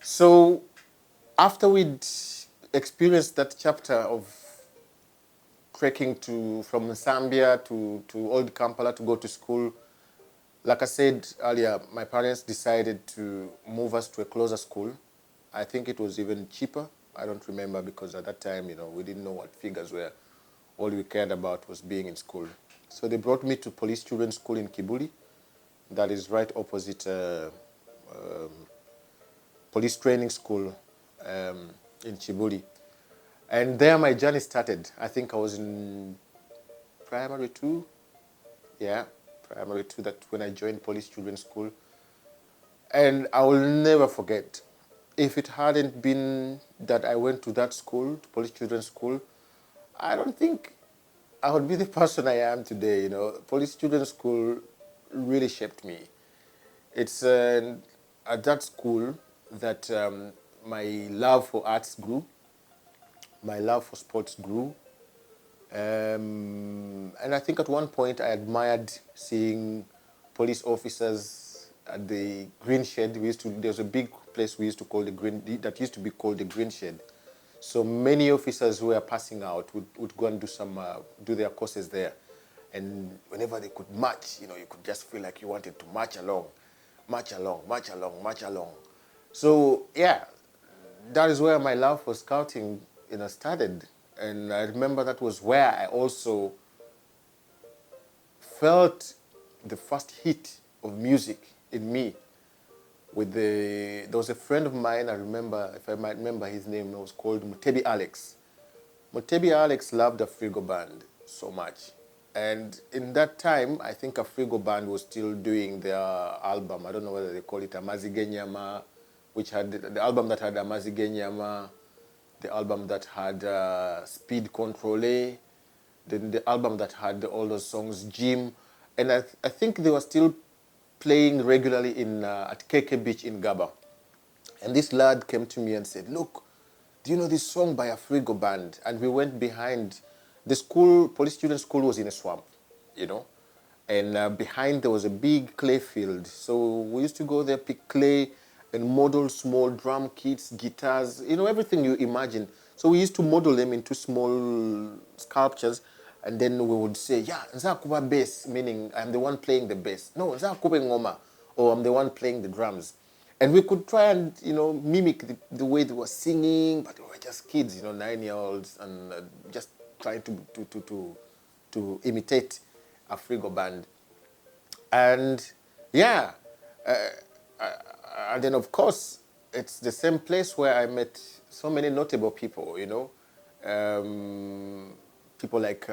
So after we'd experienced that chapter of trekking from Zambia to Old Kampala to go to school, like I said earlier, my parents decided to move us to a closer school. I think it was even cheaper. I don't remember because at that time, we didn't know what figures were. All we cared about was being in school. So they brought me to Police Children's School in Kibuli. That is right opposite police training school in Kibuli. And there my journey started. I think I was in primary two. Yeah, primary two, that when I joined Police Children's School. And I will never forget, if it hadn't been that I went to that school, to Police Children's School, I don't think I would be the person I am today. Police Children's School really shaped me. It's at that school that my love for arts grew, my love for sports grew, and I think at one point I admired seeing police officers at the green shed. There was a big place we used to call that used to be called the green shed. So many officers who were passing out would go and do their courses there. And whenever they could march, you could just feel like you wanted to march along, march along, march along, march along. So yeah, that is where my love for scouting, started. And I remember that was where I also felt the first hit of music in me. There was a friend of mine, I remember, if I might remember his name, it was called Mutebi Alex. Mutebi Alex loved Afrigo Band so much. And in that time, I think Afrigo Band was still doing their album. I don't know whether they call it Amazige Nyama, which had the album that had Amazige Nyama, the album that had Speed Control, then the album that had all those songs, Jim. And I think they were still playing regularly at KK Beach in Gaba. And this lad came to me and said, "Look, do you know this song by Afrigo Band?" And we went behind the school. Police Student School was in a swamp, and behind there was a big clay field. So we used to go there, pick clay and model small drum kits, guitars, everything you imagine. So we used to model them into small sculptures, and then we would say, "Yeah, nzakuba bass," meaning I'm the one playing the bass. "No, nzakube ngoma," or I'm the one playing the drums. And we could try and, mimic the way they were singing, but we were just kids, 9-year-olds, and just trying to imitate Afrigo Band. And yeah, and then of course, it's the same place where I met so many notable people, people like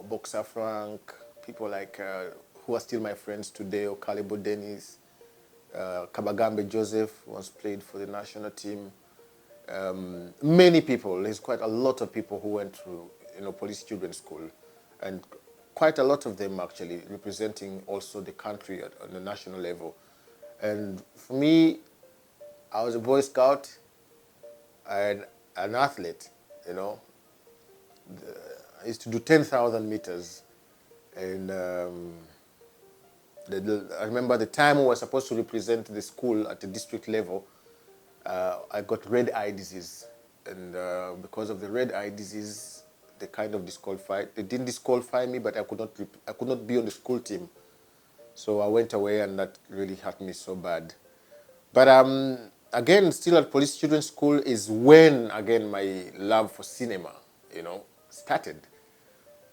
Boxer Frank, people like who are still my friends today, Okalibo Dennis, Kabagambe Joseph once played for the national team. Many people, there's quite a lot of people who went through, Police Children's School, and quite a lot of them actually representing also the country on the national level. And for me, I was a Boy Scout and an athlete, I used to do 10,000 meters. And I remember the time we were supposed to represent the school at the district level, I got red eye disease. And because of the red eye disease, they kind of disqualified. They didn't disqualify me, but I could not be on the school team. So I went away, and that really hurt me so bad. But again, still at Police Children's School is when, again, my love for cinema, started.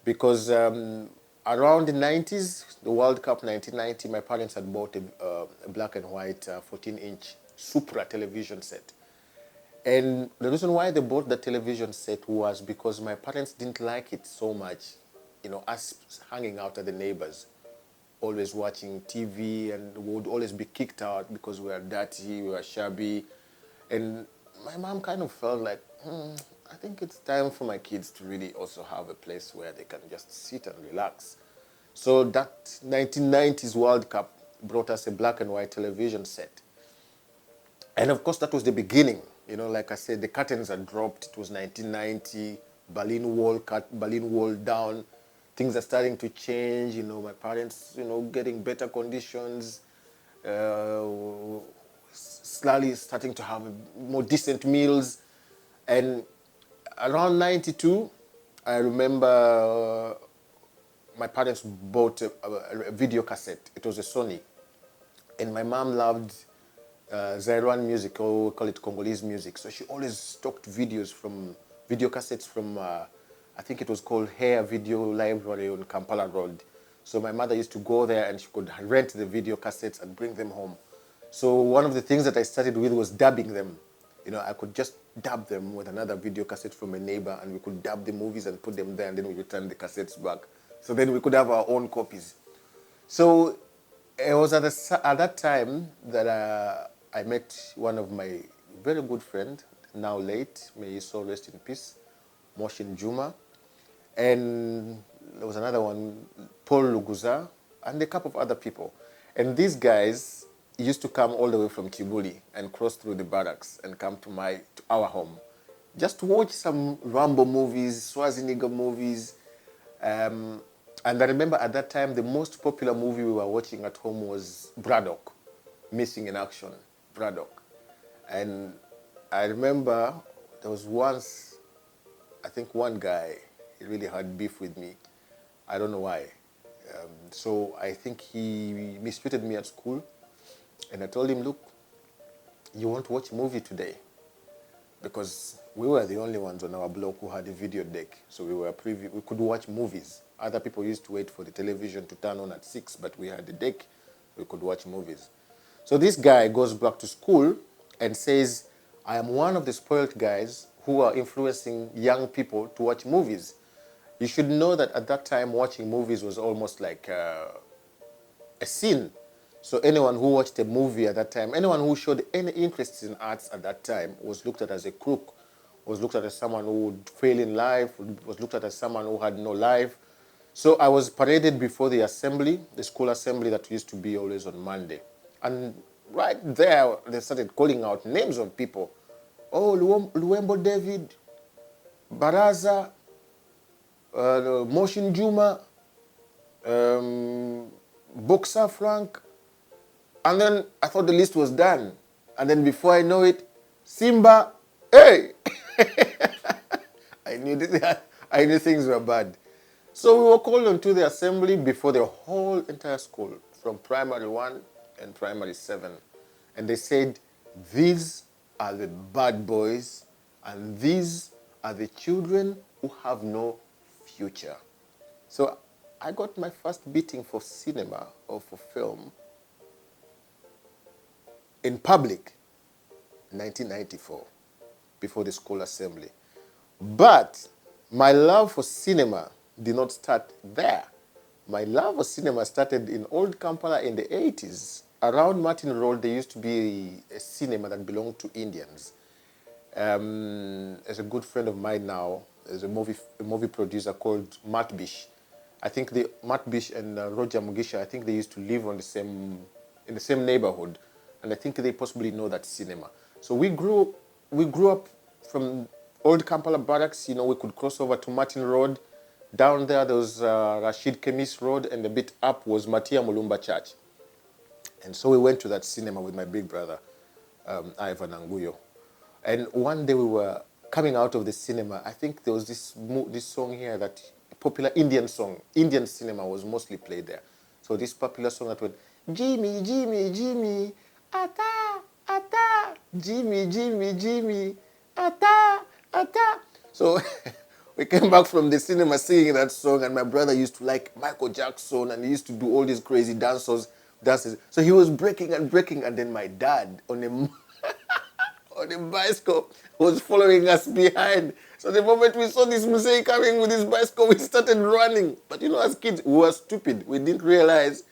Because around the 90s, the World Cup 1990, my parents had bought a black and white 14-inch Supra television set. And the reason why they bought the television set was because my parents didn't like it so much, us hanging out at the neighbors, always watching TV, and we would always be kicked out because we were dirty, we were shabby. And my mom kind of felt like, I think it's time for my kids to really also have a place where they can just sit and relax. So that 1990s World Cup brought us a black and white television set. And of course, that was the beginning. Like I said, the curtains had dropped. It was 1990, Berlin Wall down. Things are starting to change. My parents, getting better conditions. slowly starting to have more decent meals. And around 92, I remember my parents bought a video cassette. It was a Sony. And my mom loved Zairean music, or we call it Congolese music. So she always stocked video cassettes from, I think it was called Hair Video Library on Kampala Road. So my mother used to go there and she could rent the video cassettes and bring them home. So one of the things that I started with was dubbing them. You know, I could just dub them with another video cassette from a neighbor, and we could dub the movies and put them there, and then we return the cassettes back. So then we could have our own copies. So it was at that time that I met one of my very good friend, now late, may his soul rest in peace, Moshin Juma. And there was another one, Paul Luguza, and a couple of other people. And these guys used to come all the way from Kibuli and cross through the barracks and come to our home, just to watch some Rambo movies, Schwarzenegger movies. And I remember at that time, the most popular movie we were watching at home was Braddock, Missing in Action, Braddock. And I remember there was once, I think one guy, he really had beef with me. I don't know why. So I think he mistreated me at school. And I told him, look, you want to watch a movie today? Because we were the only ones on our block who had a video deck. So we could watch movies. Other people used to wait for the television to turn on at 6, but we had a deck, we could watch movies. So this guy goes back to school and says, I am one of the spoiled guys who are influencing young people to watch movies. You should know that at that time, watching movies was almost like a sin. So anyone who watched a movie at that time, anyone who showed any interest in arts at that time was looked at as a crook, was looked at as someone who would fail in life, was looked at as someone who had no life. So I was paraded before the assembly, the school assembly that used to be always on Monday. And right there, they started calling out names of people. Oh, Luembo David, Baraza, Moshin Juma, Boxer Frank. And then I thought the list was done. And then before I know it, Simba, hey! I knew things were bad. So we were called onto the assembly before the whole entire school, from primary 1 and primary 7. And they said, these are the bad boys, and these are the children who have no future. So I got my first beating for cinema or for film in public, 1994, before the school assembly. But my love for cinema did not start there. My love for cinema started in Old Kampala in the 80s. Around Martin Road, there used to be a cinema that belonged to Indians. As a good friend of mine now, there's a movie producer called Matt Bish. I think Matt Bish and Roger Mugisha, I think they used to live in the same neighborhood. And I think they possibly know that cinema. So we grew up from Old Kampala Barracks. You know, we could cross over to Martin Road. Down there was Rashid Kemis Road, and a bit up was Matia Mulumba Church. And so we went to that cinema with my big brother, Ivan Anguyo. And one day we were coming out of the cinema. I think there was this song here, that popular Indian song. Indian cinema was mostly played there. So this popular song that went, Jimmy, Jimmy, Jimmy, Ata, Ata, Jimmy, Jimmy, Jimmy, Ata, Ata. So we came back from the cinema singing that song, and my brother used to like Michael Jackson, and he used to do all these crazy dances. So he was breaking, and then my dad on a bicycle was following us behind. So the moment we saw this Musei coming with his bicycle, we started running. But you know, as kids, we were stupid. We didn't realize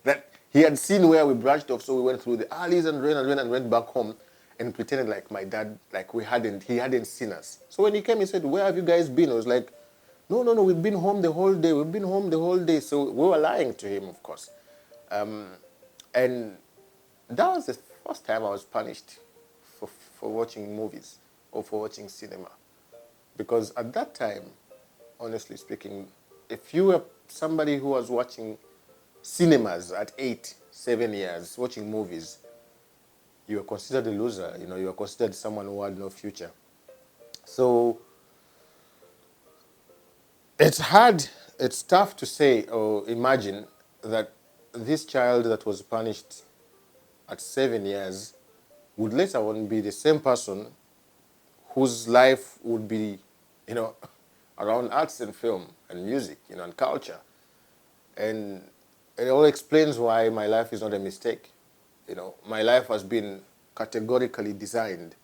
that he had seen where we branched off. So we went through the alleys and ran and went back home and pretended like my dad, like he hadn't seen us. So when he came, he said, where have you guys been? I was like, no, we've been home the whole day. So we were lying to him, of course. And that was the first time I was punished for watching movies or for watching cinema. Because at that time, honestly speaking, if you were somebody who was watching cinemas at 8, 7 years, watching movies, you are considered a loser. You know, you are considered someone who had no future. So it's hard, it's tough to say or imagine that this child that was punished at 7 years would later on be the same person whose life would be, you know, around arts and film and music, you know, and culture. And it all explains why my life is not a mistake. You know, my life has been categorically designed,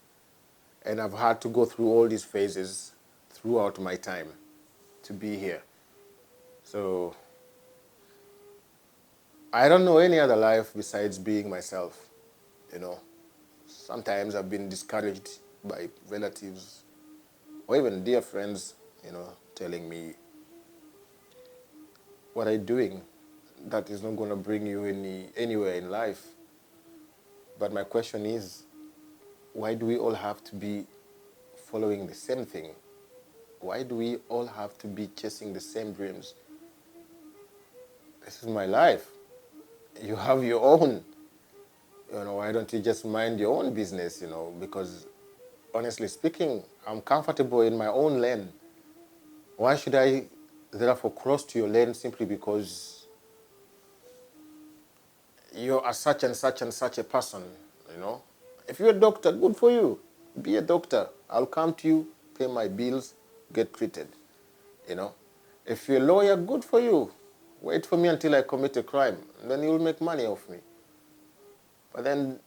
and I've had to go through all these phases throughout my time to be here. So I don't know any other life besides being myself, you know. Sometimes I've been discouraged by relatives or even dear friends, you know, telling me, what are you doing? That is not going to bring you anywhere in life. But my question is, why do we all have to be following the same thing? Why do we all have to be chasing the same dreams? This is my life. You have your own. You know, why don't you just mind your own business, you know? Because honestly speaking, I'm comfortable in my own lane. Why should I therefore cross to your lane simply because you're a such and such and such a person, you know? If you're a doctor, good for you. Be a doctor. I'll come to you, pay my bills, get treated, you know? If you're a lawyer, good for you. Wait for me until I commit a crime, and then you'll make money off me. But then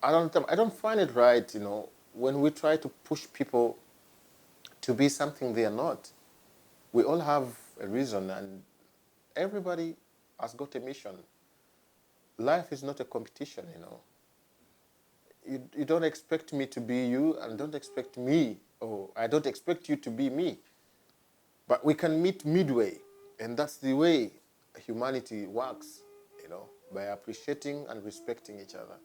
I don't find it right, you know, when we try to push people to be something they are not. We all have a reason, and everybody has got a mission. Life is not a competition, you know. You don't expect me to be you, and don't expect me, or I don't expect you to be me. But we can meet midway, and that's the way humanity works, you know, by appreciating and respecting each other.